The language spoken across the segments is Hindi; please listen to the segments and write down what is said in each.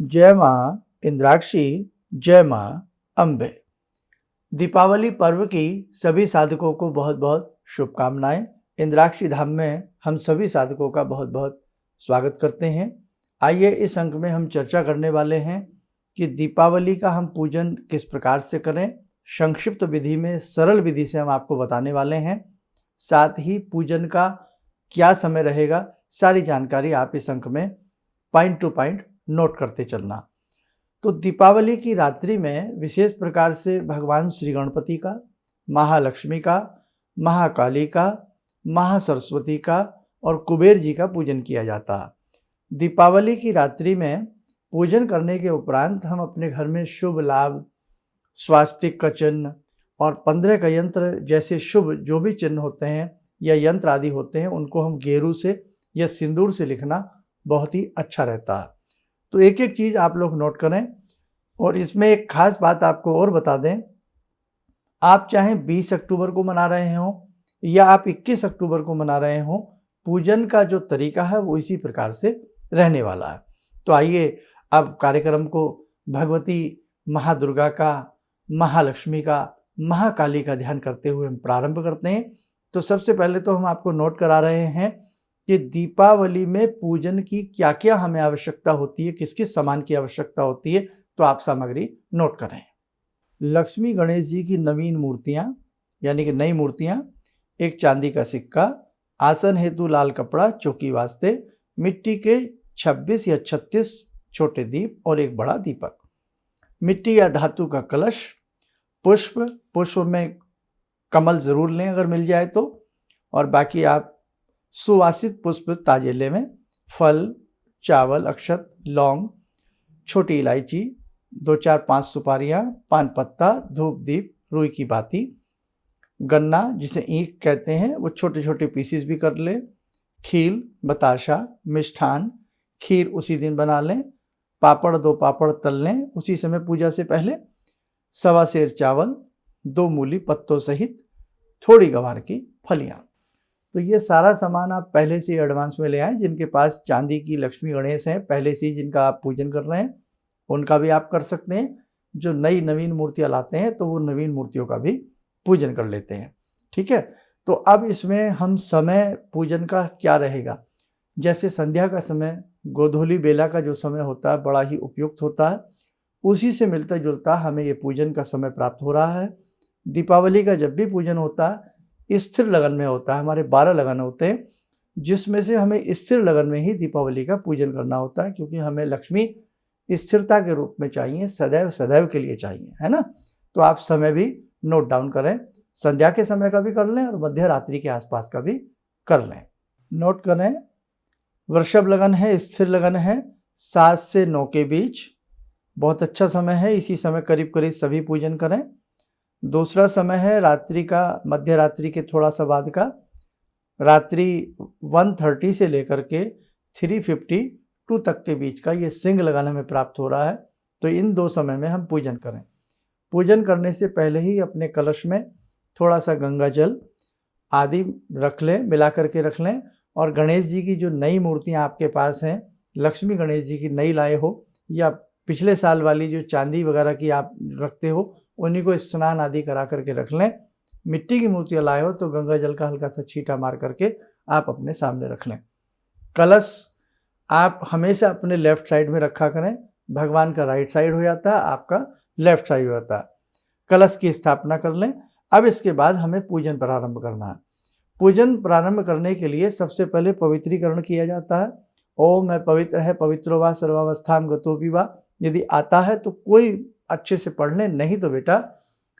जय माँ इंद्राक्षी, जय माँ अम्बे। दीपावली पर्व की सभी साधकों को बहुत बहुत शुभकामनाएं। इंद्राक्षी धाम में हम सभी साधकों का बहुत बहुत स्वागत करते हैं। आइए इस अंक में हम चर्चा करने वाले हैं कि दीपावली का हम पूजन किस प्रकार से करें। संक्षिप्त विधि में सरल विधि से हम आपको बताने वाले हैं। साथ ही पूजन का क्या समय रहेगा, सारी जानकारी आप इस अंक में पॉइंट टू पॉइंट नोट करते चलना। तो दीपावली की रात्रि में विशेष प्रकार से भगवान श्री गणपति का, महालक्ष्मी का, महाकाली का, महासरस्वती का और कुबेर जी का पूजन किया जाता है। दीपावली की रात्रि में पूजन करने के उपरांत हम अपने घर में शुभ लाभ, स्वास्तिक का चिन्ह और 15 का यंत्र जैसे शुभ जो भी चिन्ह होते हैं या यंत्र आदि होते हैं, उनको हम गेरू से या सिंदूर से लिखना बहुत ही अच्छा रहता है। तो एक एक चीज़ आप लोग नोट करें। और इसमें एक खास बात आपको और बता दें, आप चाहे 20 अक्टूबर को मना रहे हों या आप 21 अक्टूबर को मना रहे हों, पूजन का जो तरीका है वो इसी प्रकार से रहने वाला है। तो आइए अब कार्यक्रम को भगवती महादुर्गा का, महालक्ष्मी का, महाकाली का ध्यान करते हुए हम प्रारंभ करते हैं। तो सबसे पहले तो हम आपको नोट करा रहे हैं कि दीपावली में पूजन की क्या क्या हमें आवश्यकता होती है, किस किस सामान की आवश्यकता होती है। तो आप सामग्री नोट करें। लक्ष्मी गणेश जी की नवीन मूर्तियां यानी कि नई मूर्तियां, एक चांदी का सिक्का, आसन हेतु लाल कपड़ा चौकी वास्ते, मिट्टी के 26 या 36 छोटे दीप और एक बड़ा दीपक, मिट्टी या धातु का कलश, पुष्प में कमल जरूर लें अगर मिल जाए तो, और बाकी आप सुवासित पुष्प ताजे लें। फल, चावल, अक्षत, लौंग, छोटी इलायची, 2-4-5 सुपारियाँ, पान पत्ता, धूप दीप, रुई की बाती, गन्ना जिसे ईख कहते हैं वो छोटे छोटे पीसीस भी कर लें, खील, बताशा, मिष्ठान, खीर उसी दिन बना लें, पापड़ 2 पापड़ तल लें उसी समय पूजा से पहले, 1.25 सेर चावल, 2 मूली पत्तों सहित, थोड़ी गवार की फलियाँ। तो ये सारा सामान आप पहले से एडवांस में ले आएँ। जिनके पास चांदी की लक्ष्मी गणेश हैं पहले से, जिनका आप पूजन कर रहे हैं उनका भी आप कर सकते हैं। जो नई नवीन मूर्तियाँ लाते हैं तो वो नवीन मूर्तियों का भी पूजन कर लेते हैं। ठीक है। तो अब इसमें हम समय पूजन का क्या रहेगा, जैसे संध्या का समय, गोधूली बेला का जो समय होता है बड़ा ही उपयुक्त होता है, उसी से मिलता जुलता हमें ये पूजन का समय प्राप्त हो रहा है। दीपावली का जब भी पूजन होता है स्थिर लगन में होता है। हमारे 12 लगन होते हैं जिसमें से हमें स्थिर लगन में ही दीपावली का पूजन करना होता है, क्योंकि हमें लक्ष्मी स्थिरता के रूप में चाहिए, सदैव सदैव के लिए चाहिए, है ना। तो आप समय भी नोट डाउन करें, संध्या के समय का भी कर लें और मध्य रात्रि के आसपास का भी कर लें। नोट करें, वृषभ लगन है, स्थिर लगन है, 7 से 9 के बीच बहुत अच्छा समय है। इसी समय करीब करीब सभी पूजन करें। दूसरा समय है रात्रि का, मध्य रात्रि के थोड़ा सा बाद का, रात्रि 1:30 से लेकर के 3:52 तक के बीच का ये सिंह लगन हमें प्राप्त हो रहा है। तो इन 2 समय में हम पूजन करें। पूजन करने से पहले ही अपने कलश में थोड़ा सा गंगा जल आदि रख लें, मिला करके रख लें। और गणेश जी की जो नई मूर्तियाँ आपके पास हैं, लक्ष्मी गणेश जी की नई लाए हो या पिछले साल वाली जो चांदी वगैरह की आप रखते हो, उन्हीं को स्नान आदि करा करके रख लें। मिट्टी की मूर्तियाँ लाए हो तो गंगा जल का हल्का सा छींटा मार करके आप अपने सामने रख लें। कलश आप हमेशा अपने लेफ्ट साइड में रखा करें। भगवान का राइट साइड हो जाता है, आपका लेफ्ट साइड हो जाता है। कलश की स्थापना कर लें। अब इसके बाद हमें पूजन प्रारंभ करना है। पूजन प्रारंभ करने के लिए सबसे पहले पवित्रीकरण किया जाता है। ओम मैं पवित्र है, पवित्रो वा सर्वावस्थाम गतोऽपि वा। यदि आता है तो कोई अच्छे से पढ़ लें, नहीं तो बेटा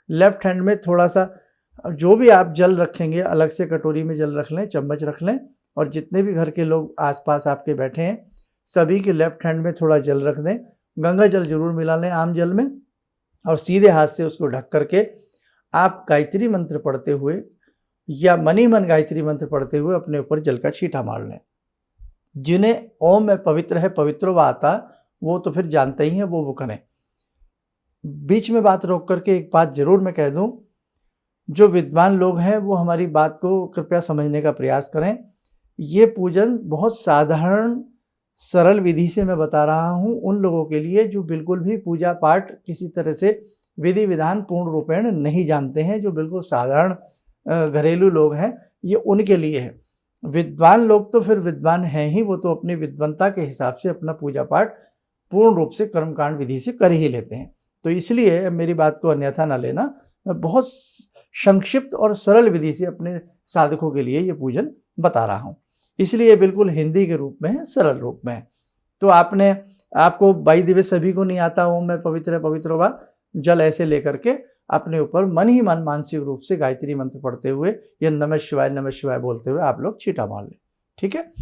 लेफ्ट हैंड में थोड़ा सा जो भी आप जल रखेंगे अलग से कटोरी में जल रख लें, चम्मच रख लें। और जितने भी घर के लोग आसपास आपके बैठे हैं सभी के लेफ्ट हैंड में थोड़ा जल रख दें। गंगा जल जरूर मिला लें आम जल में, और सीधे हाथ से उसको ढक करके आप गायत्री मंत्र पढ़ते हुए या मनी मन गायत्री मंत्र पढ़ते हुए अपने ऊपर जल का छींटा मार लें। जिन्हें ओम में पवित्र है, पवित्रो वा आता वो तो फिर जानते ही हैं, वो करें। बीच में बात रोक करके एक बात जरूर मैं कह दूं, जो विद्वान लोग हैं वो हमारी बात को कृपया समझने का प्रयास करें। ये पूजन बहुत साधारण सरल विधि से मैं बता रहा हूँ उन लोगों के लिए जो बिल्कुल भी पूजा पाठ किसी तरह से विधि विधान पूर्ण रूपेण नहीं जानते हैं, जो बिल्कुल साधारण घरेलू लोग हैं, ये उनके लिए है। विद्वान लोग तो फिर विद्वान हैं ही, वो तो अपनी विद्वत्ता के हिसाब से अपना पूजा पाठ पूर्ण रूप से कर्मकांड विधि से कर ही लेते हैं। तो इसलिए मेरी बात को अन्यथा ना लेना, मैं बहुत संक्षिप्त और सरल विधि से अपने साधकों के लिए ये पूजन बता रहा हूँ, इसलिए बिल्कुल हिंदी के रूप में है, सरल रूप में है। तो आपको बाई दिव्य सभी को नहीं आता ओम में पवित्र पवित्र वा, जल ऐसे लेकर के अपने ऊपर मन ही मन मानसिक रूप से गायत्री मंत्र पढ़ते हुए या नमः शिवाय बोलते हुए आप लोग छींटा मार लें। ठीक है।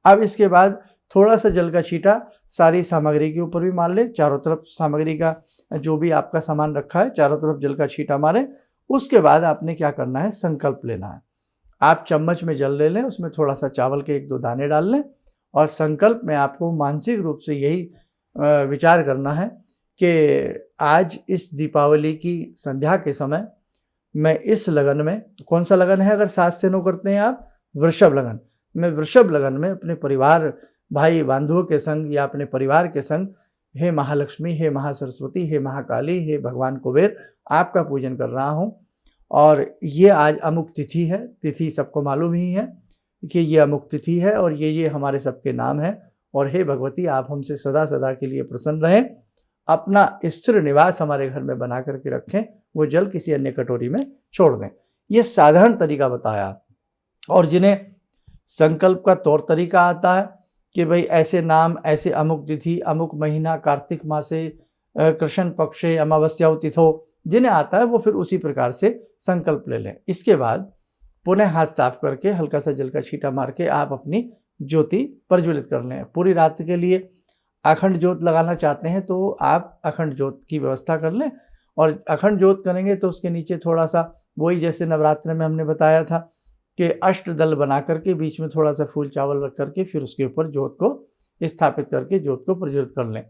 अब इसके बाद थोड़ा सा जल का छींटा सारी सामग्री के ऊपर भी मार ले, चारों तरफ सामग्री का जो भी आपका सामान रखा है चारों तरफ जल का छींटा मारें। उसके बाद आपने क्या करना है, संकल्प लेना है। आप चम्मच में जल ले लें, उसमें थोड़ा सा चावल के 1-2 दाने डाल लें और संकल्प में आपको मानसिक रूप से यही विचार करना है कि आज इस दीपावली की संध्या के समय मैं इस लगन में, कौन सा लगन है अगर 7 से 9 करते हैं आप, वृषभ लगन, मैं वृषभ लगन में अपने परिवार भाई बंधुओं के संग या अपने परिवार के संग हे महालक्ष्मी, हे महासरस्वती, हे महाकाली, हे भगवान कुबेर, आपका पूजन कर रहा हूँ। और ये आज अमुक तिथि है, तिथि सबको मालूम ही है कि ये अमुक तिथि है और ये हमारे सबके नाम है। और हे भगवती, आप हमसे सदा सदा के लिए प्रसन्न रहें, अपना स्थिर निवास हमारे घर में बना करके रखें, वो जल किसी अन्य कटोरी में छोड़ दें। ये साधारण तरीका बताया। और जिन्हें संकल्प का तौर तरीका आता है कि भाई ऐसे नाम, ऐसे अमुक तिथि, अमुक महीना, कार्तिक मासे, कृष्ण पक्षे, अमावस्या तिथो, जिन्हें आता है वो फिर उसी प्रकार से संकल्प ले लें। इसके बाद पुनः हाथ साफ करके हल्का सा जल का छींटा मार के आप अपनी ज्योति प्रज्वलित कर लें। पूरी रात के लिए अखंड ज्योत लगाना चाहते हैं तो आप अखंड ज्योत की व्यवस्था कर लें। और अखंड ज्योत करेंगे तो उसके नीचे थोड़ा सा वही जैसे नवरात्र में हमने बताया था कि अष्टदल बना करके बीच में थोड़ा सा फूल चावल रख करके फिर उसके ऊपर ज्योत को स्थापित करके ज्योत को प्रज्वलित कर लें।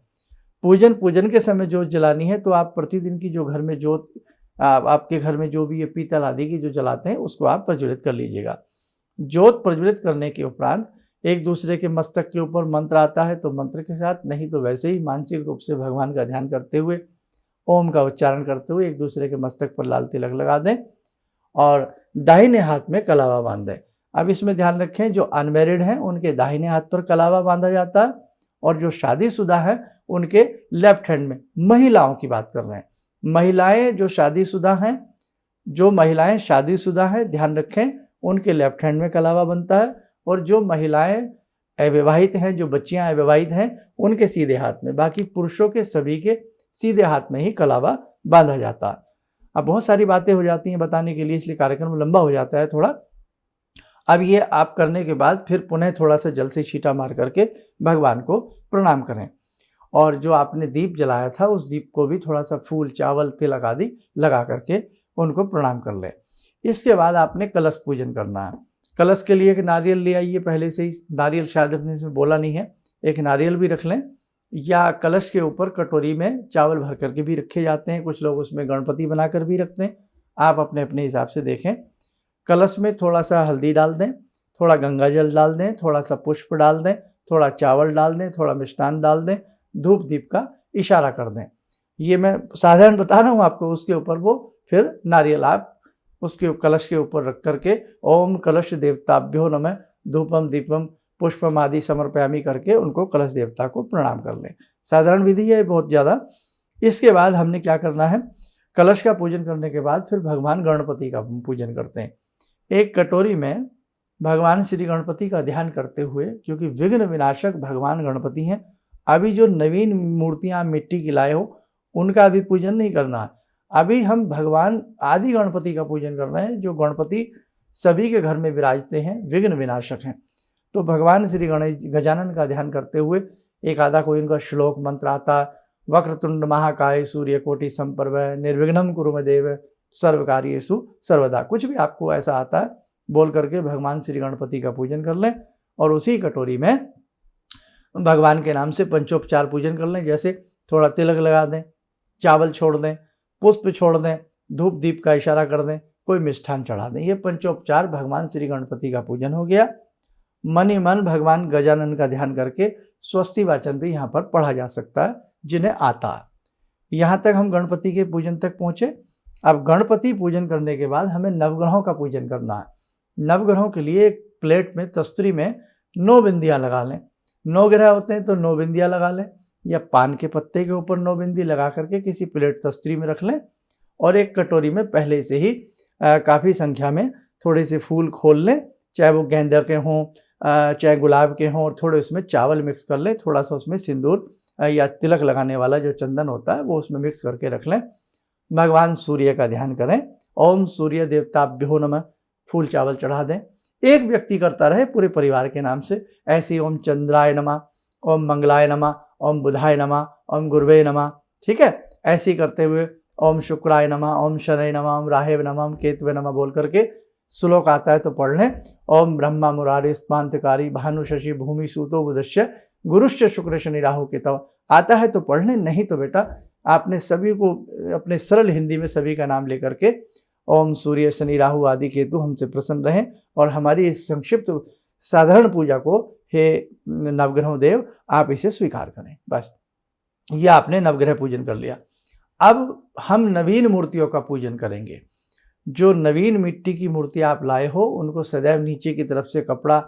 पूजन के समय ज्योत जलानी है तो आप प्रतिदिन की जो घर में ज्योत, आपके घर में जो भी ये पीतल आदि की जो जलाते हैं उसको आप प्रज्वलित कर लीजिएगा। ज्योत प्रज्वलित करने के उपरांत एक दूसरे के मस्तक के ऊपर मंत्र आता है तो मंत्र के साथ, नहीं तो वैसे ही मानसिक रूप से भगवान का ध्यान करते हुए, ओम का उच्चारण करते हुए एक दूसरे के मस्तक पर लाल तिलक लगा दें और दाहिने हाथ में कलावा बांध दें। अब इसमें ध्यान रखें, जो अनमैरिड हैं उनके दाहिने हाथ पर कलावा बांधा जाता है और जो शादीशुदा हैं उनके लेफ्ट हैंड में। महिलाओं की बात कर रहे हैं, महिलाएं जो शादीशुदा हैं, ध्यान रखें उनके लेफ्ट हैंड में कलावा बनता है। और जो महिलाएं अविवाहित हैं, जो बच्चियां अविवाहित हैं, उनके सीधे हाथ में। बाकी पुरुषों के सभी के सीधे हाथ में ही कलावा बांधा जाता है। अब बहुत सारी बातें हो जाती हैं बताने के लिए, इसलिए कार्यक्रम लंबा हो जाता है थोड़ा। अब ये आप करने के बाद फिर पुनः थोड़ा सा जल से छींटा मार करके भगवान को प्रणाम करें और जो आपने दीप जलाया था उस दीप को भी थोड़ा सा फूल चावल तिलक आदि लगा करके उनको प्रणाम कर लें। इसके बाद आपने कलश पूजन करना है। कलश के लिए एक नारियल ले आइए, पहले से ही नारियल शायद अपने इसमें बोला नहीं है, एक नारियल भी रख लें या कलश के ऊपर कटोरी में चावल भर करके भी रखे जाते हैं, कुछ लोग उसमें गणपति बनाकर भी रखते हैं, आप अपने अपने हिसाब से देखें। कलश में थोड़ा सा हल्दी डाल दें, थोड़ा गंगा जल डाल दें, थोड़ा सा पुष्प डाल दें, थोड़ा चावल डाल दें, थोड़ा मिष्ठान डाल दें, धूप दीप का इशारा कर दें। ये मैं साधारण बता रहा हूँ आपको। उसके ऊपर वो फिर नारियल आप उसके कलश के ऊपर रख करके ओम कलश देवताभ्यो नमः धूपम दीपम पुष्पम आदि समर्पयामि करके उनको कलश देवता को प्रणाम कर लें। साधारण विधि है बहुत ज़्यादा। इसके बाद हमने क्या करना है, कलश का पूजन करने के बाद फिर भगवान गणपति का पूजन करते हैं। एक कटोरी में भगवान श्री गणपति का ध्यान करते हुए, क्योंकि विघ्न विनाशक भगवान गणपति हैं, अभी जो नवीन मूर्तियाँ मिट्टी की लाए हो उनका अभी पूजन नहीं करना है। अभी हम भगवान आदि गणपति का पूजन कर रहे हैं, जो गणपति सभी के घर में विराजते हैं, विघ्न विनाशक हैं। तो भगवान श्री गजानन का ध्यान करते हुए एक आधा कोई उनका श्लोक मंत्र आता, वक्रतुंड महाकाय सूर्यकोटि संप्रभ निर्विघ्नं कुरु मे देव सर्वकार्येषु सर्वदा, कुछ भी आपको ऐसा आता है बोल करके भगवान श्री गणपति का पूजन कर लें और उसी कटोरी में भगवान के नाम से पंचोपचार पूजन कर लें। जैसे थोड़ा तिलक लगा दें, चावल छोड़ दें, पुष्प छोड़ दें, धूप दीप का इशारा कर दें, कोई मिष्ठान चढ़ा दें। ये पंचोपचार भगवान श्री गणपति का पूजन हो गया। मन ही मन भगवान गजानन का ध्यान करके स्वस्ति वाचन भी यहाँ पर पढ़ा जा सकता है जिन्हें आता है। यहाँ तक हम गणपति के पूजन तक पहुँचे। अब गणपति पूजन करने के बाद हमें नवग्रहों का पूजन करना है। नवग्रहों के लिए एक प्लेट में, तस्तरी में 9 बिंदियाँ लगा लें। 9 ग्रह होते हैं तो 9 बिंदियाँ लगा लें, या पान के पत्ते के ऊपर 9 बिंदी लगा करके किसी प्लेट तस्तरी में रख लें, और एक कटोरी में पहले से ही काफ़ी संख्या में थोड़े से फूल खोल लें, चाहे वो गेंदा के हों चाहे गुलाब के हों, और थोड़े उसमें चावल मिक्स कर लें, थोड़ा सा उसमें सिंदूर या तिलक लगाने वाला जो चंदन होता है वो उसमें मिक्स करके रख लें। भगवान सूर्य का ध्यान करें, ओम सूर्य देवताभ्यो नमः, फूल चावल चढ़ा दें। एक व्यक्ति करता रहे पूरे परिवार के नाम से, ऐसे ही ओम चंद्राय नमः, ओम मंगलाय नमः, ओम बुधाय नमः, ओम गुरुवे नमः, ठीक है। ऐसे ही करते हुए ओम शुक्राय नमः, ओम शनय नमः, ओम राहेव नमः, ओम केतवे नमः बोल करके श्लोक आता है तो पढ़ लें। ओम ब्रह्मा मुरारी स्पांतकारी भानु शशि भूमि सूतो बुधश्य गुरुश्च शुक्र शनि राहु केतव, आता है तो पढ़ लें, नहीं तो बेटा आपने सभी को अपने सरल हिंदी में सभी का नाम लेकर के ओम सूर्य शनि राहु आदि केतु हमसे प्रसन्न रहें और हमारी इस संक्षिप्त साधारण पूजा को हे नवग्रह देव आप इसे स्वीकार करें। बस ये आपने नवग्रह पूजन कर लिया। अब हम नवीन मूर्तियों का पूजन करेंगे। जो नवीन मिट्टी की मूर्ति आप लाए हो उनको सदैव नीचे की तरफ से कपड़ा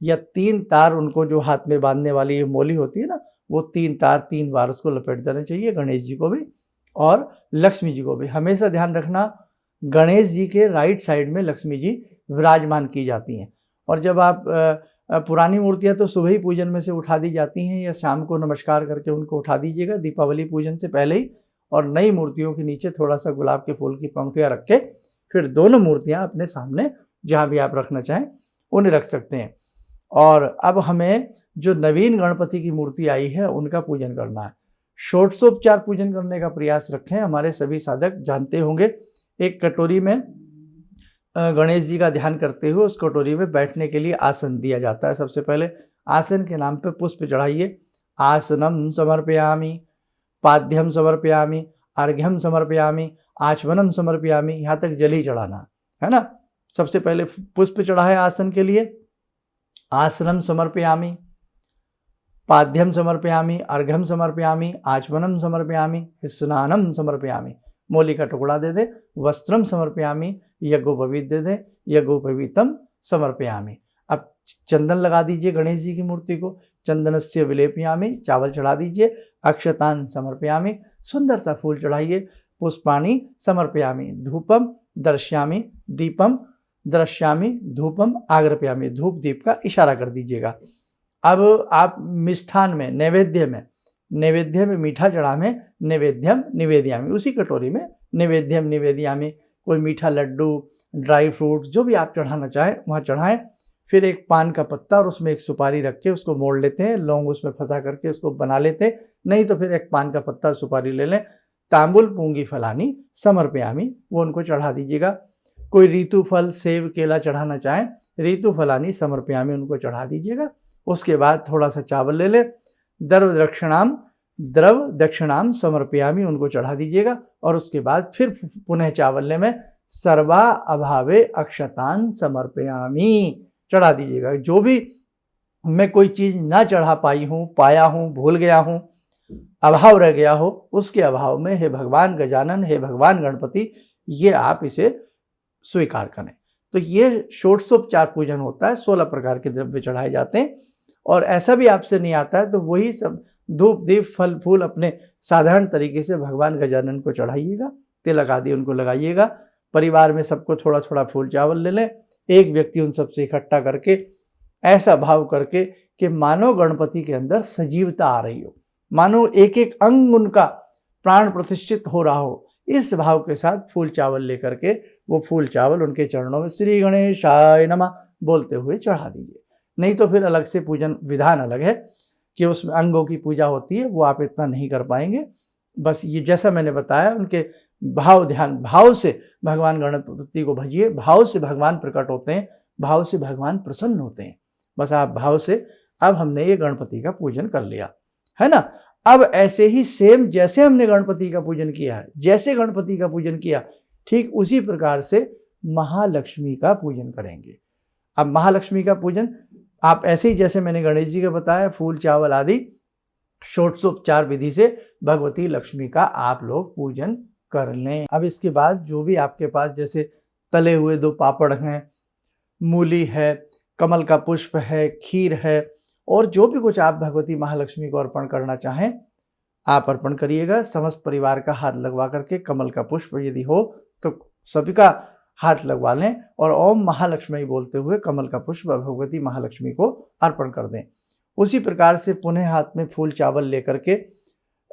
या 3 तार, उनको जो हाथ में बांधने वाली मोली होती है ना, वो 3 तार 3 बार उसको लपेट देना चाहिए। गणेश जी को भी और लक्ष्मी जी को भी। हमेशा ध्यान रखना, गणेश जी के राइट साइड में लक्ष्मी जी विराजमान की जाती हैं। और जब आप पुरानी मूर्तियां तो सुबह ही पूजन में से उठा दी जाती हैं या शाम को नमस्कार करके उनको उठा दीजिएगा दीपावली पूजन से पहले ही, और नई मूर्तियों के नीचे थोड़ा सा गुलाब के फूल की पंक्तियां रख के फिर दोनों मूर्तियां अपने सामने जहां भी आप रखना चाहें उन्हें रख सकते हैं। और अब हमें जो नवीन गणपति की मूर्ति आई है उनका पूजन करना है। षोडशोपचार पूजन करने का प्रयास रखें। हमारे सभी साधक जानते होंगे, एक कटोरी में गणेश जी का ध्यान करते हुए उस कटोरी में बैठने के लिए आसन दिया जाता है। सबसे पहले आसन के नाम पे पुष्प चढ़ाइए। आसनम समर्पयामि, पाद्यम समर्पयामि, अर्घ्यम समर्पयामि, आचमनम समर्पयामि, यहाँ तक जल ही चढ़ाना है ना। सबसे पहले पुष्प चढ़ाए आसन के लिए, आसनम समर्पयामि, पाद्यम समर्पयामि, अर्घ्यम समर्पयामि, आचमनम समर्पयामि, स्नानम समर्पयामि, मोली का टुकड़ा दे दे, वस्त्रम समर्पयामि, यज्ञोपवीत दे दे, यज्ञोपवीतम समर्पयामि। अब चंदन लगा दीजिए गणेश जी की मूर्ति को, चंदनस्य विलेपयामि, चावल चढ़ा दीजिए, अक्षतान समर्पयामि, सुंदर सा फूल चढ़ाइए, पुष्पाणि समर्पयामि, धूपम दर्श्यामि, दीपम दृश्यामि, धूपम आग्रपयामि, धूप दीप का इशारा कर दीजिएगा। अब आप मिष्ठान में, नैवेद्य में मीठा चढ़ावे, नैवेद्यम निवेदयामि, उसी कटोरी में नैवेद्यम निवेदयामि, कोई मीठा लड्डू, ड्राई फ्रूट जो भी आप चढ़ाना चाहें वहाँ चढ़ाएं। फिर एक पान का पत्ता और उसमें एक सुपारी रख के उसको मोड़ लेते हैं, लौंग उसमें फंसा करके उसको बना लेते हैं, नहीं तो फिर एक पान का पत्ता सुपारी ले लें। तांबुल पूंगी फलानी समर्पयामि, वो उनको चढ़ा दीजिएगा। कोई ऋतु फल, सेब, केला चढ़ाना चाहें, ऋतु फलानी समर्पयामि उनको चढ़ा दीजिएगा। उसके बाद थोड़ा सा चावल ले लें, द्रव दक्षिणाम समर्पयामि उनको चढ़ा दीजिएगा। और उसके बाद फिर पुनः चावल ले में सर्वा अभावे अक्षतान समर्पयामि चढ़ा दीजिएगा। जो भी मैं कोई चीज़ ना चढ़ा पाई हूँ, पाया हूँ, भूल गया हूँ, अभाव रह गया हो, उसके अभाव में हे भगवान गजानन, हे भगवान गणपति, ये आप इसे स्वीकार करें। तो ये षोडशोपचार पूजन होता है। 16 प्रकार के द्रव्य चढ़ाए जाते हैं। और ऐसा भी आपसे नहीं आता है तो वही सब धूप दीप फल फूल अपने साधारण तरीके से भगवान गजानन को चढ़ाइएगा, तिलक आदि उनको लगाइएगा। परिवार में सबको थोड़ा थोड़ा फूल चावल ले लें, एक व्यक्ति उन सबसे इकट्ठा करके ऐसा भाव करके कि मानो गणपति के अंदर सजीवता आ रही हो, मानो एक एक अंग उनका प्राण प्रतिष्ठित हो रहा हो, इस भाव के साथ फूल चावल लेकर के वो फूल चावल उनके चरणों में श्री गणेशाय नमः बोलते हुए चढ़ा दीजिए। नहीं तो फिर अलग से पूजन विधान अलग है कि उसमें अंगों की पूजा होती है, वो आप इतना नहीं कर पाएंगे। बस ये जैसा मैंने बताया, उनके भाव से भगवान गणपति को भजिए, भाव से भगवान प्रकट होते हैं, भाव से भगवान प्रसन्न होते हैं। बस आप भाव से, अब हमने ये गणपति का पूजन कर लिया है ना। अब ऐसे ही सेम जैसे हमने गणपति का पूजन किया है, जैसे गणपति का पूजन किया, ठीक उसी प्रकार से महालक्ष्मी का पूजन करेंगे। अब महालक्ष्मी का पूजन आप ऐसे ही जैसे मैंने गणेश जी का बताया फूल चावल आदि षोडशोपचार विधि से भगवती लक्ष्मी का आप लोग पूजन कर लें। अब इसके बाद जो भी आपके पास जैसे तले हुए 2 पापड़ हैं, मूली है, कमल का पुष्प है, खीर है और जो भी कुछ आप भगवती महालक्ष्मी को अर्पण करना चाहें आप अर्पण करिएगा। समस्त परिवार का हाथ लगवा करके कमल का पुष्प यदि हो तो सभी का हाथ लगवा लें और ओम महालक्ष्मी बोलते हुए कमल का पुष्प भगवती महालक्ष्मी को अर्पण कर दें। उसी प्रकार से पुनः हाथ में फूल चावल लेकर के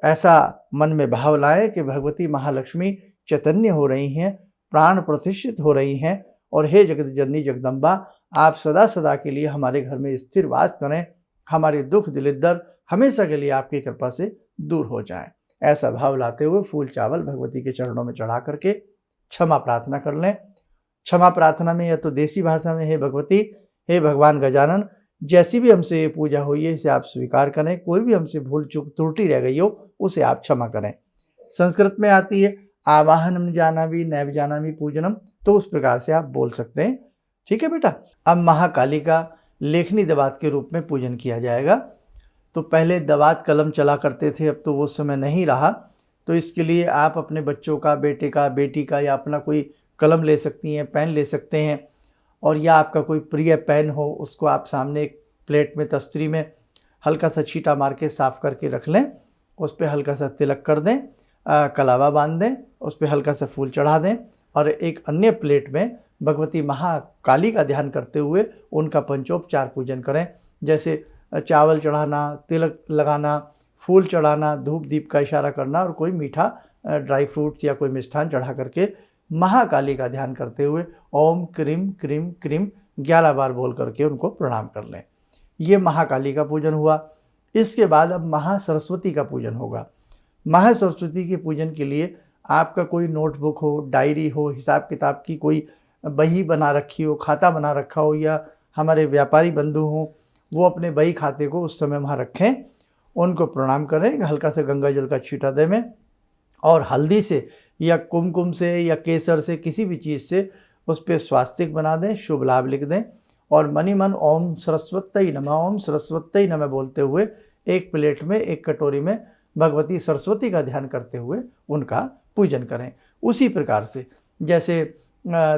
ऐसा मन में भाव लाएं कि भगवती महालक्ष्मी चैतन्य हो रही हैं, प्राण प्रतिष्ठित हो रही हैं और हे जगत जननी जगदम्बा आप सदा सदा के लिए हमारे घर में स्थिर वास करें, हमारे दुख दलिद्दर हमेशा के लिए आपकी कृपा से दूर हो जाएं। ऐसा भाव लाते हुए फूल चावल भगवती के चरणों में चढ़ा करके क्षमा प्रार्थना कर लें। क्षमा प्रार्थना में या तो देसी भाषा में हे भगवती, हे भगवान गजानन, जैसी भी हमसे ये पूजा हुई है इसे आप स्वीकार करें, कोई भी हमसे भूल चूक त्रुटि रह गई हो उसे आप क्षमा करें। संस्कृत में आती है आवाहनम जानामि नैव जानामि पूजनम, तो उस प्रकार से आप बोल सकते हैं। ठीक है बेटा। अब महाकाली का लेखनी दवात के रूप में पूजन किया जाएगा। तो पहले दवात कलम चला करते थे, अब तो वो समय नहीं रहा, तो इसके लिए आप अपने बच्चों का, बेटे का, बेटी का या अपना कोई कलम ले सकती हैं, पेन ले सकते हैं और या आपका कोई प्रिय पेन हो उसको आप सामने एक प्लेट में तस्तरी में हल्का सा छींटा मार के साफ़ करके रख लें, उस पर हल्का सा तिलक कर दें, कलावा बांध दें, उस पर हल्का सा फूल चढ़ा दें और एक अन्य प्लेट में भगवती महाकाली का ध्यान करते हुए उनका पंचोपचार पूजन करें। जैसे चावल चढ़ाना, तिलक लगाना, फूल चढ़ाना, धूप दीप का इशारा करना और कोई मीठा ड्राई फ्रूट या कोई मिष्ठान चढ़ा करके महाकाली का ध्यान करते हुए ओम क्रीम क्रीम क्रीम 11 बार बोल करके उनको प्रणाम कर लें। ये महाकाली का पूजन हुआ। इसके बाद अब महासरस्वती का पूजन होगा। महासरस्वती के पूजन के लिए आपका कोई नोटबुक हो, डायरी हो, हिसाब किताब की कोई बही बना रखी हो, खाता बना रखा हो या हमारे व्यापारी बंधु हों वो अपने बही खाते को उस समय वहाँ रखें, उनको प्रणाम करें, हल्का सा गंगा जल का छींटा दें में और हल्दी से या कुमकुम से या केसर से किसी भी चीज़ से उस पर स्वास्तिक बना दें, शुभ लाभ लिख दें और मनी मन ओम सरस्वती नमः, ओम सरस्वती नमः बोलते हुए एक प्लेट में, एक कटोरी में भगवती सरस्वती का ध्यान करते हुए उनका पूजन करें। उसी प्रकार से जैसे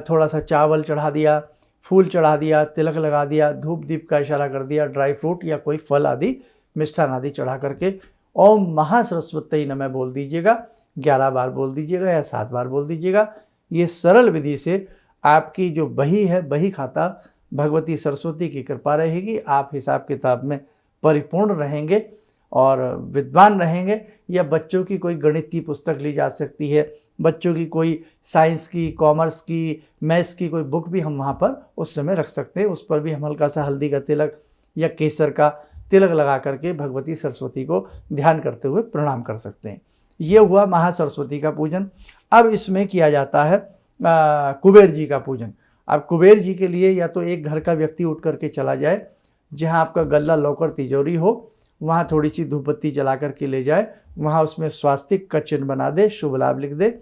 थोड़ा सा चावल चढ़ा दिया, फूल चढ़ा दिया, तिलक लगा दिया, धूप दीप का इशारा कर दिया, ड्राई फ्रूट या कोई फल आदि, मिष्ठान आदि चढ़ा करके ओम महासरस्वती नमः बोल दीजिएगा। 11 बार बोल दीजिएगा या 7 बार बोल दीजिएगा। ये सरल विधि से आपकी जो बही है, बही खाता भगवती सरस्वती की कृपा रहेगी। आप हिसाब किताब में परिपूर्ण रहेंगे और विद्वान रहेंगे। या बच्चों की कोई गणित की पुस्तक ली जा सकती है, बच्चों की कोई साइंस की, कॉमर्स की, मैथ्स की कोई बुक भी हम वहाँ पर उस समय रख सकते हैं। उस पर भी हम हल्का सा हल्दी का तिलक या केसर का तिलक लगा करके भगवती सरस्वती को ध्यान करते हुए प्रणाम कर सकते हैं। ये हुआ महासरस्वती का पूजन। अब इसमें किया जाता है कुबेर जी का पूजन। अब कुबेर जी के लिए या तो एक घर का व्यक्ति उठ करके चला जाए, जहाँ आपका गल्ला लॉकर तिजोरी हो, वहाँ थोड़ी सी धूप बत्ती जला करके ले जाए, वहाँ उसमें स्वास्तिक का चिन्ह बना दे, शुभ लाभ लिख दे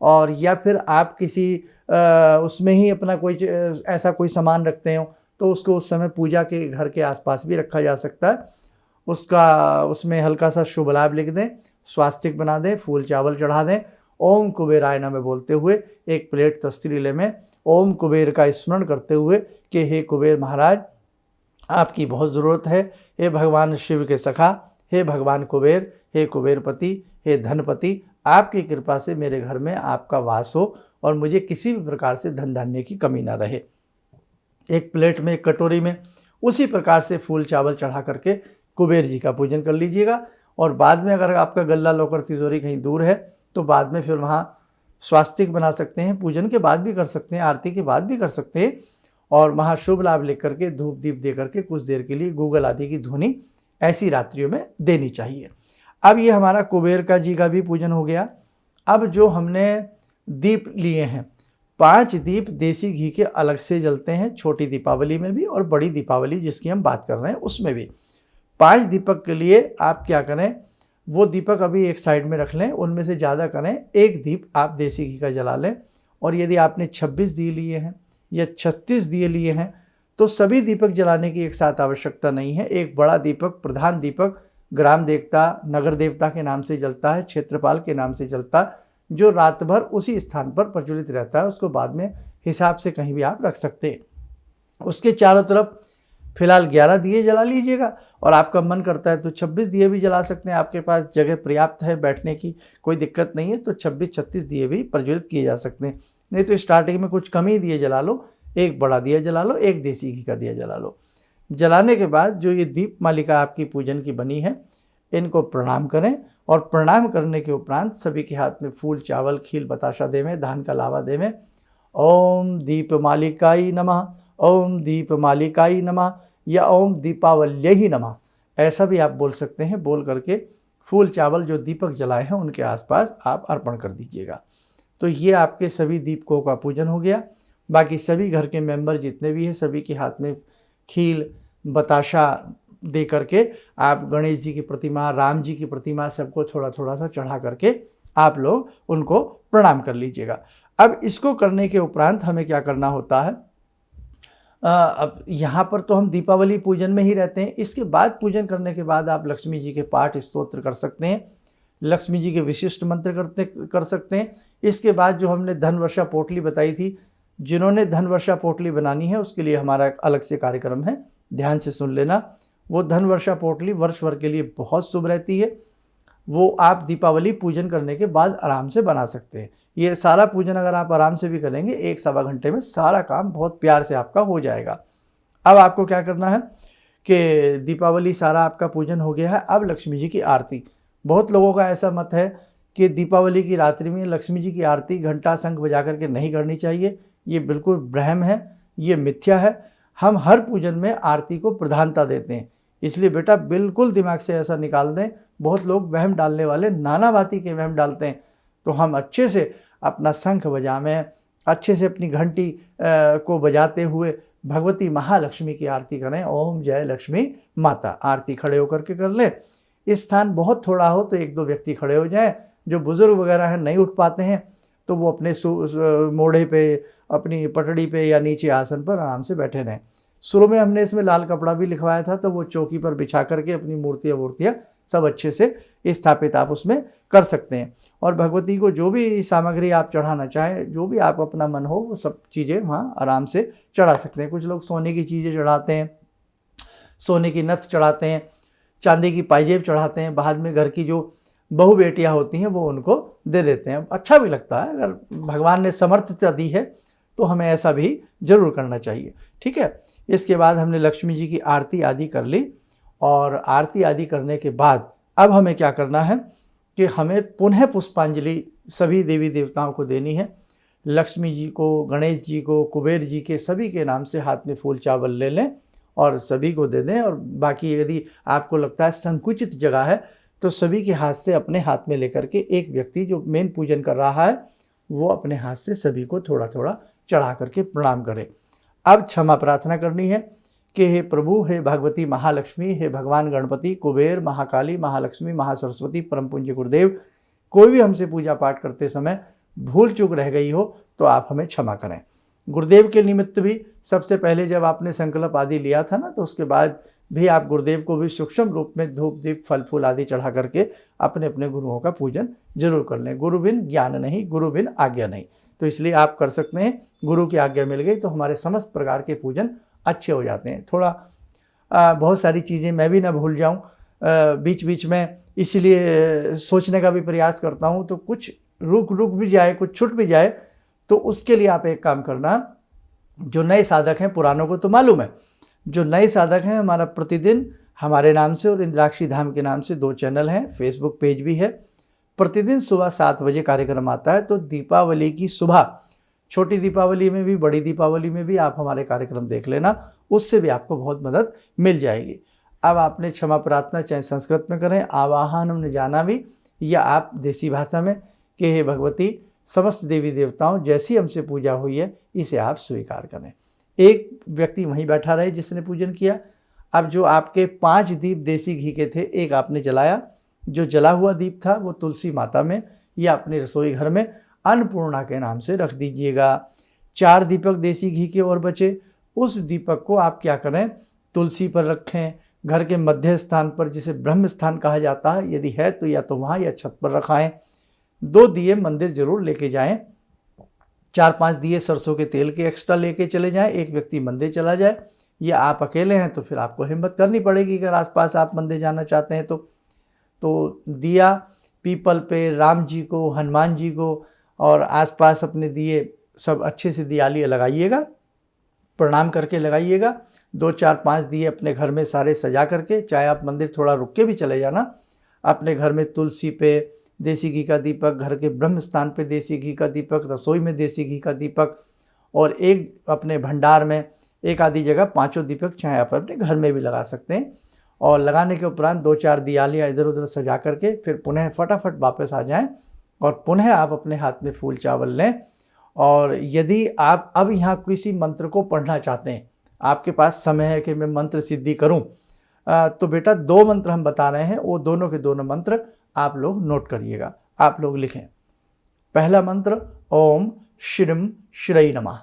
और या फिर आप किसी उसमें ही अपना कोई ऐसा कोई सामान रखते हो तो उसको उस समय पूजा के घर के आसपास भी रखा जा सकता है। उसका उसमें हल्का सा शुभ लाभ लिख दें, स्वास्तिक बना दें, फूल चावल चढ़ा दें, ओम कुबेराय नमः बोलते हुए एक प्लेट तस्तरीले में ओम कुबेर का स्मरण करते हुए कि हे कुबेर महाराज आपकी बहुत ज़रूरत है, हे भगवान शिव के सखा, हे भगवान कुबेर, हे कुबेरपति, हे धनपति, आपकी कृपा से मेरे घर में आपका वास हो और मुझे किसी भी प्रकार से धन धान्य की कमी ना रहे। एक प्लेट में, एक कटोरी में उसी प्रकार से फूल चावल चढ़ा करके कुबेर जी का पूजन कर लीजिएगा। और बाद में अगर आपका गल्ला लॉकर तिजोरी कहीं दूर है तो बाद में फिर वहाँ स्वास्तिक बना सकते हैं, पूजन के बाद भी कर सकते हैं, आरती के बाद भी कर सकते हैं और वहाँ शुभ लाभ लेकर करके धूप दीप दे करके कुछ देर के लिए गूगल आदि की ध्वनि ऐसी रात्रियों में देनी चाहिए। अब ये हमारा कुबेर का जी का भी पूजन हो गया। अब जो हमने दीप लिए हैं, 5 दीप देसी घी के अलग से जलते हैं, छोटी दीपावली में भी और बड़ी दीपावली जिसकी हम बात कर रहे हैं उसमें भी। 5 दीपक के लिए आप क्या करें, वो दीपक अभी एक साइड में रख लें, उनमें से ज़्यादा करें, एक दीप आप देसी घी का जला लें। और यदि आपने 26 दिए लिए हैं या 36 दिए लिए हैं तो सभी दीपक जलाने की एक साथ आवश्यकता नहीं है। एक बड़ा दीपक, प्रधान दीपक ग्राम देवता, नगर देवता के नाम से जलता है, क्षेत्रपाल के नाम से जलता है, जो रात भर उसी स्थान पर प्रज्वलित रहता है। उसको बाद में हिसाब से कहीं भी आप रख सकते हैं। उसके चारों तरफ फिलहाल 11 दिए जला लीजिएगा, और आपका मन करता है तो 26 दिए भी जला सकते हैं। आपके पास जगह पर्याप्त है, बैठने की कोई दिक्कत नहीं है, तो 26-36 दिए भी प्रज्वलित किए जा सकते हैं। नहीं तो स्टार्टिंग में कुछ कम ही दिए जला लो, एक बड़ा दिया जला लो, एक देसी घी का दिया जला लो। जलाने के बाद जो ये दीप मालिका आपकी पूजन की बनी है, इनको प्रणाम करें, और प्रणाम करने के उपरांत सभी के हाथ में फूल, चावल, खील, बताशा देवें, धान का लावा देवें। ओम दीप मालिकाई नमः, ओम दीप मालिकाई नमः, या ओम दीपावल्यै नमः, ऐसा भी आप बोल सकते हैं। बोल करके फूल, चावल जो दीपक जलाए हैं उनके आसपास आप अर्पण कर दीजिएगा। तो ये आपके सभी दीपकों का पूजन हो गया। बाकी सभी घर के मेंबर जितने भी हैं, सभी के हाथ में खील, बताशा दे करके आप गणेश जी की प्रतिमा, राम जी की प्रतिमा, सबको थोड़ा थोड़ा सा चढ़ा करके आप लोग उनको प्रणाम कर लीजिएगा। अब इसको करने के उपरांत हमें क्या करना होता है, अब यहाँ पर तो हम दीपावली पूजन में ही रहते हैं। इसके बाद पूजन करने के बाद आप लक्ष्मी जी के पाठ, स्तोत्र कर सकते हैं, लक्ष्मी जी के विशिष्ट मंत्र कर सकते हैं। इसके बाद जो हमने धनवर्षा पोटली बताई थी, जिन्होंने धनवर्षा पोटली बनानी है उसके लिए हमारा एक अलग से कार्यक्रम है, ध्यान से सुन लेना। वो धनवर्षा पोटली वर्ष भर के लिए बहुत शुभ रहती है। वो आप दीपावली पूजन करने के बाद आराम से बना सकते हैं। ये सारा पूजन अगर आप आराम से भी करेंगे, 1-1.25 घंटे में सारा काम बहुत प्यार से आपका हो जाएगा। अब आपको क्या करना है कि दीपावली सारा आपका पूजन हो गया है, अब लक्ष्मी जी की आरती। बहुत लोगों का ऐसा मत है कि दीपावली की रात्रि में लक्ष्मी जी की आरती घंटा शंख बजा करके नहीं करनी चाहिए। ये बिल्कुल भ्रम है, ये मिथ्या है। हम हर पूजन में आरती को प्रधानता देते हैं, इसलिए बेटा बिल्कुल दिमाग से ऐसा निकाल दें। बहुत लोग वहम डालने वाले नाना भांति के वहम डालते हैं। तो हम अच्छे से अपना शंख बजावें, अच्छे से अपनी घंटी को बजाते हुए भगवती महालक्ष्मी की आरती करें। ओम जय लक्ष्मी माता। आरती खड़े होकर के कर लें। इस स्थान बहुत थोड़ा हो तो 1-2 व्यक्ति खड़े हो जाएं। जो बुज़ुर्ग वगैरह हैं, नहीं उठ पाते हैं, तो वो अपने मोढ़े पे, अपनी पटड़ी पे या नीचे आसन पर आराम से बैठे रहें। शुरू में हमने इसमें लाल कपड़ा भी लिखवाया था, तो वो चौकी पर बिछा करके अपनी मूर्तियाँ सब अच्छे से स्थापित आप उसमें कर सकते हैं। और भगवती को जो भी सामग्री आप चढ़ाना चाहें, जो भी आप अपना मन हो, वो सब चीज़ें वहाँ आराम से चढ़ा सकते हैं। कुछ लोग सोने की चीज़ें चढ़ाते हैं, सोने की नथ चढ़ाते हैं, चांदी की पायजेब चढ़ाते हैं। बाद में घर की जो बहू बेटियाँ होती हैं वो उनको दे देते हैं। अच्छा भी लगता है, अगर भगवान ने समर्थता दी है तो हमें ऐसा भी जरूर करना चाहिए। ठीक है। इसके बाद हमने लक्ष्मी जी की आरती आदि कर ली, और आरती आदि करने के बाद अब हमें क्या करना है कि हमें पुनः पुष्पांजलि सभी देवी देवताओं को देनी है। लक्ष्मी जी को, गणेश जी को, कुबेर जी के, सभी के नाम से हाथ में फूल चावल ले लें और सभी को दे दें। और बाकी यदि आपको लगता है संकुचित जगह है तो सभी के हाथ से अपने हाथ में लेकर के एक व्यक्ति जो मेन पूजन कर रहा है वो अपने हाथ से सभी को थोड़ा थोड़ा चढ़ा करके प्रणाम करे। अब क्षमा प्रार्थना करनी है कि हे प्रभु, हे भगवती महालक्ष्मी, हे भगवान गणपति, कुबेर, महाकाली, महालक्ष्मी, महासरस्वती, परम पूज्य गुरुदेव, कोई भी हमसे पूजा पाठ करते समय भूल चूक रह गई हो तो आप हमें क्षमा करें। गुरुदेव के निमित्त भी सबसे पहले जब आपने संकल्प आदि लिया था ना, तो उसके बाद भी आप गुरुदेव को भी सूक्ष्म रूप में धूप दीप फल फूल आदि चढ़ा करके अपने अपने गुरुओं का पूजन जरूर कर लें। गुरु बिन ज्ञान नहीं, गुरु बिन आज्ञा नहीं। तो इसलिए आप कर सकते हैं। गुरु की आज्ञा मिल गई तो हमारे समस्त प्रकार के पूजन अच्छे हो जाते हैं। थोड़ा बहुत सारी चीज़ें मैं भी ना भूल जाऊँ बीच बीच में, इसलिए सोचने का भी प्रयास करता हूँ। तो कुछ रुक भी जाए, कुछ छूट भी जाए, तो उसके लिए आप एक काम करना, जो नए साधक हैं, पुरानों को तो मालूम है, जो नए साधक हैं, हमारा प्रतिदिन हमारे नाम से और इंद्राक्षी धाम के नाम से 2 चैनल हैं, फेसबुक पेज भी है। प्रतिदिन सुबह 7 बजे कार्यक्रम आता है। तो दीपावली की सुबह, छोटी दीपावली में भी, बड़ी दीपावली में भी आप हमारे कार्यक्रम देख लेना, उससे भी आपको बहुत मदद मिल जाएगी। अब आपने क्षमा प्रार्थना चाहे संस्कृत में करें, आवाहन हमने जाना भी, या आप देसी भाषा में कि हे भगवती, समस्त देवी देवताओं जैसी हमसे पूजा हुई है इसे आप स्वीकार करें। एक व्यक्ति वहीं बैठा रहे जिसने पूजन किया। अब जो आपके 5 दीप देसी घी के थे, एक आपने जलाया। जो जला हुआ दीप था वो तुलसी माता में या अपने रसोई घर में अन्नपूर्णा के नाम से रख दीजिएगा। 4 दीपक देसी घी के और बचे, उस दीपक को आप क्या करें, तुलसी पर रखें, घर के मध्य स्थान पर जिसे ब्रह्म स्थान कहा जाता है यदि है तो, या तो वहाँ या छत पर रखाएं। 2 दिए मंदिर जरूर लेके जाएं, 4-5 दिए सरसों के तेल के एक्स्ट्रा लेके चले जाएं, एक व्यक्ति मंदिर चला जाए। या आप अकेले हैं तो फिर आपको हिम्मत करनी पड़ेगी, अगर आसपास आप मंदिर जाना चाहते हैं तो दिया पीपल पे, राम जी को, हनुमान जी को और आसपास अपने दिए सब अच्छे से दियालियाँ लगाइएगा, प्रणाम करके लगाइएगा। 2-4-5 दिए अपने घर में सारे सजा करके, चाहे आप मंदिर थोड़ा रुक के भी चले जाना, अपने घर में तुलसी पे देसी घी का दीपक, घर के ब्रह्म स्थान पे देसी घी का दीपक, रसोई में देसी घी का दीपक और एक अपने भंडार में, एक आधी जगह 5 दीपक चाहे आप अपने घर में भी लगा सकते हैं। और लगाने के उपरांत 2-4 दियालियाँ इधर उधर सजा करके फिर पुनः फटाफट वापस आ जाएं और पुनः आप अपने हाथ में फूल चावल लें। और यदि आप अब यहाँ किसी मंत्र को पढ़ना चाहते हैं, आपके पास समय है कि मैं मंत्र सिद्धि करूँ, तो बेटा 2 मंत्र हम बता रहे हैं, वो दोनों के दोनों मंत्र आप लोग नोट करिएगा, आप लोग लिखें। पहला मंत्र ओम श्रीम श्रई नमः,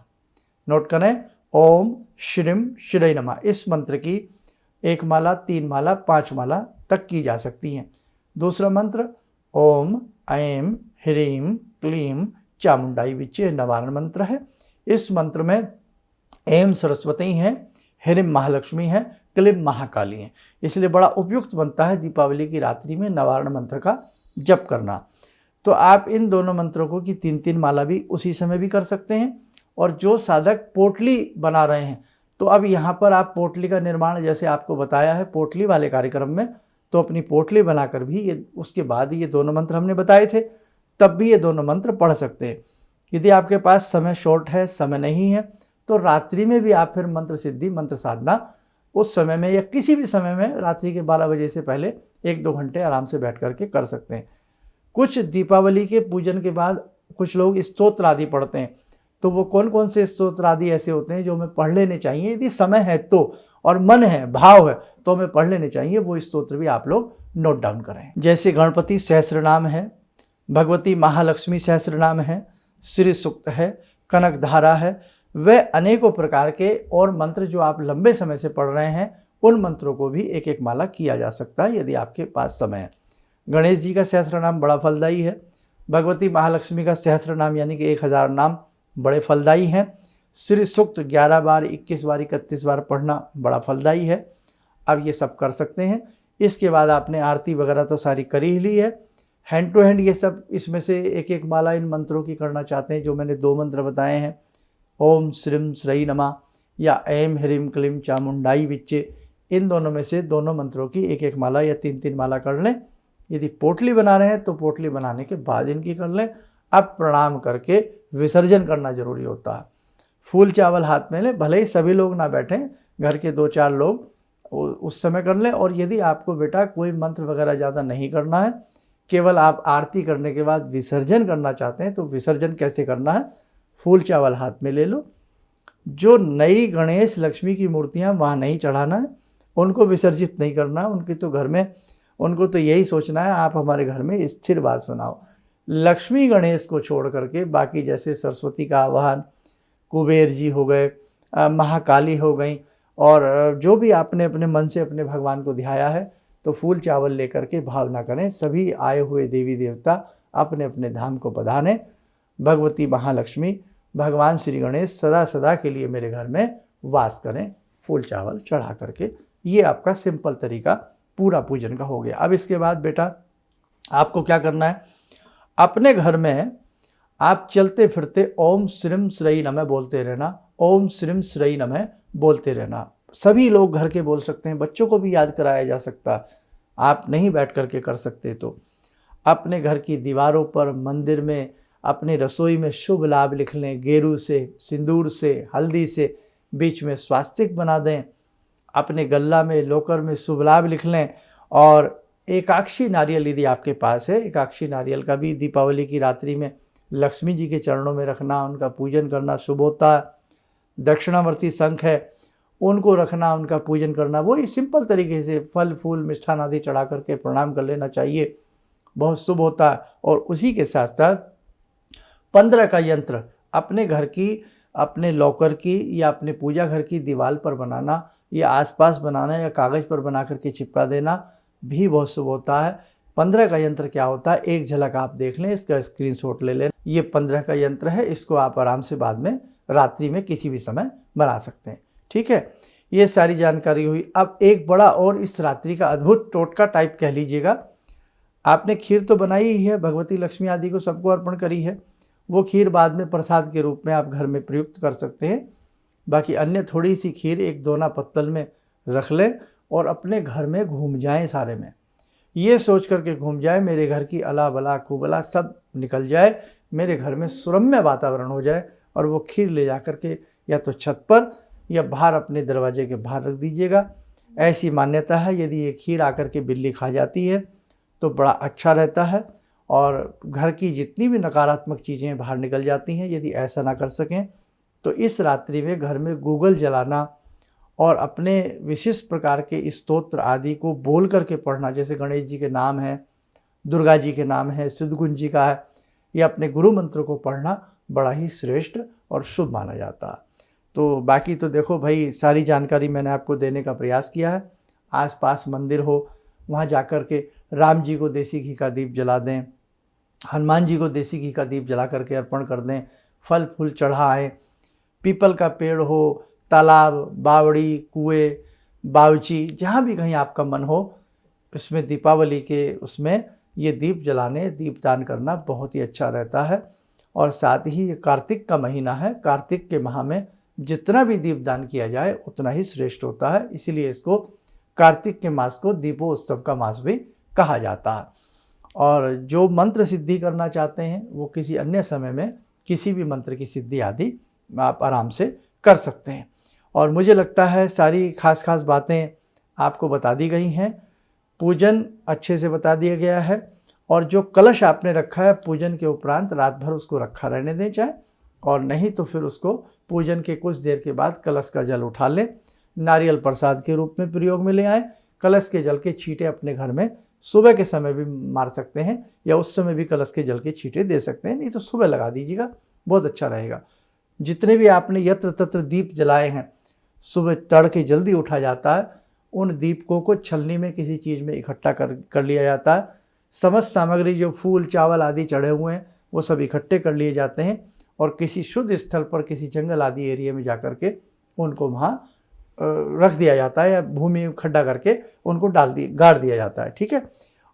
नोट करें, ओम श्रीम श्रई नमः। इस मंत्र की 1 माला, 3 माला, 5 माला तक की जा सकती हैं। दूसरा मंत्र ओम ऐं ह्रीं क्लीं चामुंडाई विच्चे, निवारण मंत्र है। इस मंत्र में ऐं सरस्वती हैं, ह्रीं महालक्ष्मी हैं, क्लीं महाकाली हैं, इसलिए बड़ा उपयुक्त बनता है दीपावली की रात्रि में निवारण मंत्र का जप करना। तो आप इन दोनों मंत्रों को की 3-3 माला भी उसी समय भी कर सकते हैं। और जो साधक पोटली बना रहे हैं, तो अब यहाँ पर आप पोटली का निर्माण जैसे आपको बताया है पोटली वाले कार्यक्रम में, तो अपनी पोटली बनाकर भी ये उसके बाद ये दोनों मंत्र हमने बताए थे, तब भी ये दोनों मंत्र पढ़ सकते हैं। यदि आपके पास समय शॉर्ट है, समय नहीं है, तो रात्रि में भी आप फिर मंत्र सिद्धि, मंत्र साधना उस समय में या किसी भी समय में रात्रि के 12 बजे से पहले 1-2 घंटे आराम से बैठ करके कर सकते हैं। कुछ दीपावली के पूजन के बाद कुछ लोग स्तोत्र आदि पढ़ते हैं, तो वो कौन कौन से स्तोत्र आदि ऐसे होते हैं जो हमें पढ़ लेने चाहिए, यदि समय है तो, और मन है, भाव है तो हमें पढ़ लेने चाहिए, वो स्तोत्र भी आप लोग नोट डाउन करें। जैसे गणपति सहस्रनाम है, भगवती महालक्ष्मी सहस्रनाम है, श्री सूक्त है, कनक धारा है, वे अनेकों प्रकार के और मंत्र जो आप लंबे समय से पढ़ रहे हैं, उन मंत्रों को भी 1-1 माला किया जा सकता है यदि आपके पास समय है। गणेश जी का सहस्रनाम बड़ा फलदायी है, भगवती महालक्ष्मी का सहस्रनाम यानी कि 1000 नाम बड़े फलदायी हैं। श्री सूक्त 11 बार, 21 बार, 31 बार पढ़ना बड़ा फलदायी है। अब ये सब कर सकते हैं। इसके बाद आपने आरती वगैरह तो सारी कर ही ली है, हैंड टू हैंड ये सब इसमें से 1-1 माला इन मंत्रों की करना चाहते हैं जो मैंने 2 मंत्र बताए हैं, ओम श्रीं श्रई नमः या ऐं ह्रीं क्लीं चामुंडाई विच्चे, इन दोनों में से दोनों मंत्रों की 1-1 माला या 3-3 माला कर लें। यदि पोटली बना रहे हैं तो पोटली बनाने के बाद इनकी कर लें। अब प्रणाम करके विसर्जन करना जरूरी होता है। फूल चावल हाथ में लें, भले ही सभी लोग ना बैठें, घर के 2-4 लोग उस समय कर लें। और यदि आपको बेटा कोई मंत्र वगैरह ज़्यादा नहीं करना है, केवल आप आरती करने के बाद विसर्जन करना चाहते हैं, तो विसर्जन कैसे करना है, फूल चावल हाथ में ले लो। जो नई गणेश लक्ष्मी की मूर्तियाँ वहाँ नहीं चढ़ाना है, उनको विसर्जित नहीं करना है, उनकी तो घर में उनको तो यही सोचना है आप हमारे घर में स्थिर वास बनाओ। लक्ष्मी गणेश को छोड़ करके बाकी जैसे सरस्वती का आवाहन, कुबेर जी हो गए, महाकाली हो गई, और जो भी आपने अपने मन से अपने भगवान को ध्याया है, तो फूल चावल लेकर के भावना करें। सभी आए हुए देवी देवता अपने अपने धाम को बधाने। भगवती महालक्ष्मी, भगवान श्री गणेश सदा सदा के लिए मेरे घर में वास करें, फूल चावल चढ़ा करके। ये आपका सिंपल तरीका पूरा पूजन का हो गया। अब इसके बाद बेटा आपको क्या करना है, अपने घर में आप चलते फिरते ओम श्रीं श्रई नमः बोलते रहना, ओम श्रीं श्रई नमः बोलते रहना। सभी लोग घर के बोल सकते हैं, बच्चों को भी याद कराया जा सकता है, आप नहीं बैठ करके कर सकते तो अपने घर की दीवारों पर, मंदिर में, अपनी रसोई में शुभ लाभ लिख लें, गेरू से, सिंदूर से, हल्दी से, बीच में स्वास्तिक बना दें, अपने गल्ला में, लोकर में शुभ लाभ लिख लें। और एकाक्षी नारियल यदि आपके पास है, एकाक्षी नारियल का भी दीपावली की रात्रि में लक्ष्मी जी के चरणों में रखना, उनका पूजन करना शुभ होता है। दक्षिणावर्ती शंख है, उनको रखना, उनका पूजन करना, वही सिंपल तरीके से फल फूल मिष्ठान आदि चढ़ा करके प्रणाम कर लेना चाहिए, बहुत शुभ होता है। और उसी के साथ साथ 15 का यंत्र अपने घर की अपने लॉकर की या अपने पूजा घर की दीवार पर बनाना या आसपास बनाना या कागज़ पर बना करके चिपका देना भी बहुत शुभ होता है। 15 का यंत्र क्या होता है, एक झलक आप देख लें, इसका स्क्रीनशॉट ले लें। ये 15 का यंत्र है, इसको आप आराम से बाद में रात्रि में किसी भी समय बना सकते हैं। ठीक है, ये सारी जानकारी हुई। अब एक बड़ा और इस रात्रि का अद्भुत टोटका टाइप कह लीजिएगा। आपने खीर तो बनाई ही है, भगवती लक्ष्मी आदि को सबको अर्पण करी है, वो खीर बाद में प्रसाद के रूप में आप घर में प्रयुक्त कर सकते हैं। बाकी अन्य थोड़ी सी खीर एक दोना पत्तल में रख लें और अपने घर में घूम जाएं। सारे में ये सोच करके घूम जाए मेरे घर की अला बला कुबला सब निकल जाए, मेरे घर में सुरम्य वातावरण हो जाए, और वो खीर ले जा कर के या तो छत पर या बाहर अपने दरवाजे के बाहर रख दीजिएगा। ऐसी मान्यता है, यदि ये खीर आकर के बिल्ली खा जाती है तो बड़ा अच्छा रहता है और घर की जितनी भी नकारात्मक चीज़ें बाहर निकल जाती हैं। यदि ऐसा ना कर सकें तो इस रात्रि में घर में गूगल जलाना और अपने विशिष्ट प्रकार के स्तोत्र आदि को बोल करके पढ़ना, जैसे गणेश जी के नाम है, दुर्गा जी के नाम है, सिद्धगुंज जी का है, या अपने गुरु मंत्र को पढ़ना बड़ा ही श्रेष्ठ और शुभ माना जाता है। तो बाकी तो देखो भाई, सारी जानकारी मैंने आपको देने का प्रयास किया है। आसपास मंदिर हो वहाँ जाकर के राम जी को देसी घी का दीप जला दें, हनुमान जी को देसी घी का दीप जला करके अर्पण कर दें, फल फूल चढ़ाएं, पीपल का पेड़ हो, तालाब, बावड़ी, कुएं, बावची, जहाँ भी कहीं आपका मन हो, इसमें दीपावली के उसमें ये दीप जलाने, दीपदान करना बहुत ही अच्छा रहता है। और साथ ही ये कार्तिक का महीना है, कार्तिक के माह में जितना भी दीपदान किया जाए उतना ही श्रेष्ठ होता है। इसीलिए इसको कार्तिक के मास को दीपोत्सव का मास भी कहा जाता है। और जो मंत्र सिद्धि करना चाहते हैं वो किसी अन्य समय में किसी भी मंत्र की सिद्धि आदि आप आराम से कर सकते हैं। और मुझे लगता है सारी खास बातें आपको बता दी गई हैं, पूजन अच्छे से बता दिया गया है। और जो कलश आपने रखा है, पूजन के उपरांत रात भर उसको रखा रहने दें चाहे, और नहीं तो फिर उसको पूजन के कुछ देर के बाद कलश का जल उठा लें, नारियल प्रसाद के रूप में प्रयोग में ले आएँ। कलश के जल के छींटे अपने घर में सुबह के समय भी मार सकते हैं, या उस समय भी कलश के जल के छींटे दे सकते हैं, नहीं तो सुबह लगा दीजिएगा, बहुत अच्छा रहेगा। जितने भी आपने यत्र तत्र दीप जलाए हैं, सुबह तड़के जल्दी उठा जाता है, उन दीपकों को छलनी में किसी चीज़ में इकट्ठा कर लिया जाता है। समस्त सामग्री जो फूल चावल आदि चढ़े हुए हैं वो सब इकट्ठे कर लिए जाते हैं, और किसी शुद्ध स्थल पर, किसी जंगल आदि एरिया में जा कर के उनको वहाँ रख दिया जाता है, या भूमि में खड्डा करके उनको गाड़ दिया जाता है। ठीक है,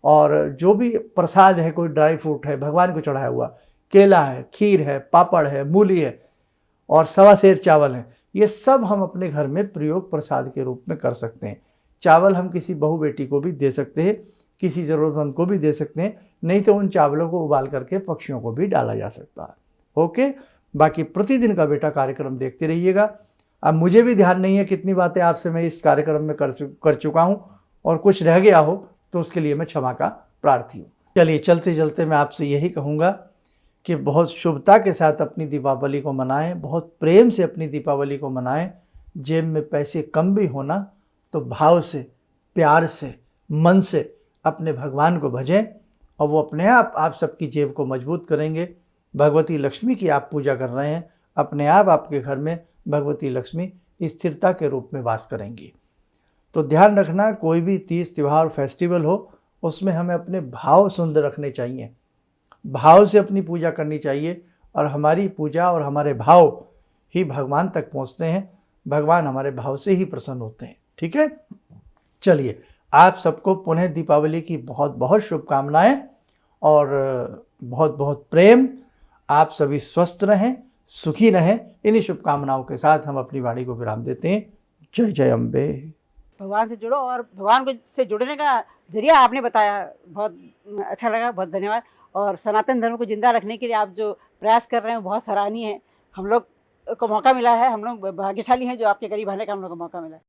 और जो भी प्रसाद है, कोई ड्राई फ्रूट है भगवान को चढ़ाया हुआ, केला है, खीर है, पापड़ है, मूली है और 1.25 सेर चावल है, ये सब हम अपने घर में प्रयोग प्रसाद के रूप में कर सकते हैं। चावल हम किसी बहू बेटी को भी दे सकते हैं, किसी ज़रूरतमंद को भी दे सकते हैं, नहीं तो उन चावलों को उबाल करके पक्षियों को भी डाला जा सकता है। ओके, बाकी प्रतिदिन का बेटा कार्यक्रम देखते रहिएगा। अब मुझे भी ध्यान नहीं है कितनी बातें आपसे मैं इस कार्यक्रम में कर चुका हूँ, और कुछ रह गया हो तो उसके लिए मैं क्षमा का प्रार्थी हूँ। चलिए, चलते चलते मैं आपसे यही कहूँगा कि बहुत शुभता के साथ अपनी दीपावली को मनाएं, बहुत प्रेम से अपनी दीपावली को मनाएं। जेब में पैसे कम भी होना तो भाव से, प्यार से, मन से अपने भगवान को भजें, और वो अपने आप सबकी जेब को मजबूत करेंगे। भगवती लक्ष्मी की आप पूजा कर रहे हैं, अपने आप आपके घर में भगवती लक्ष्मी स्थिरता के रूप में वास करेंगी। तो ध्यान रखना, कोई भी तीज त्यौहार फेस्टिवल हो उसमें हमें अपने भाव सुंदर रखने चाहिए, भाव से अपनी पूजा करनी चाहिए, और हमारी पूजा और हमारे भाव ही भगवान तक पहुंचते हैं, भगवान हमारे भाव से ही प्रसन्न होते हैं। ठीक है, चलिए, आप सबको पुनः दीपावली की बहुत बहुत शुभकामनाएं और बहुत बहुत प्रेम। आप सभी स्वस्थ रहें, सुखी रहें। इन्हीं शुभकामनाओं के साथ हम अपनी वाणी को विराम देते हैं। जय जय अम्बे। भगवान से जुड़ो, और भगवान को से जुड़ने का जरिया आपने बताया, बहुत अच्छा लगा, बहुत धन्यवाद। और सनातन धर्म को जिंदा रखने के लिए आप जो प्रयास कर रहे हैं बहुत सराहनीय है। हम लोग को मौका मिला है, हम लोग भाग्यशाली हैं जो आपके करीब आने का हम लोग को मौका मिला है।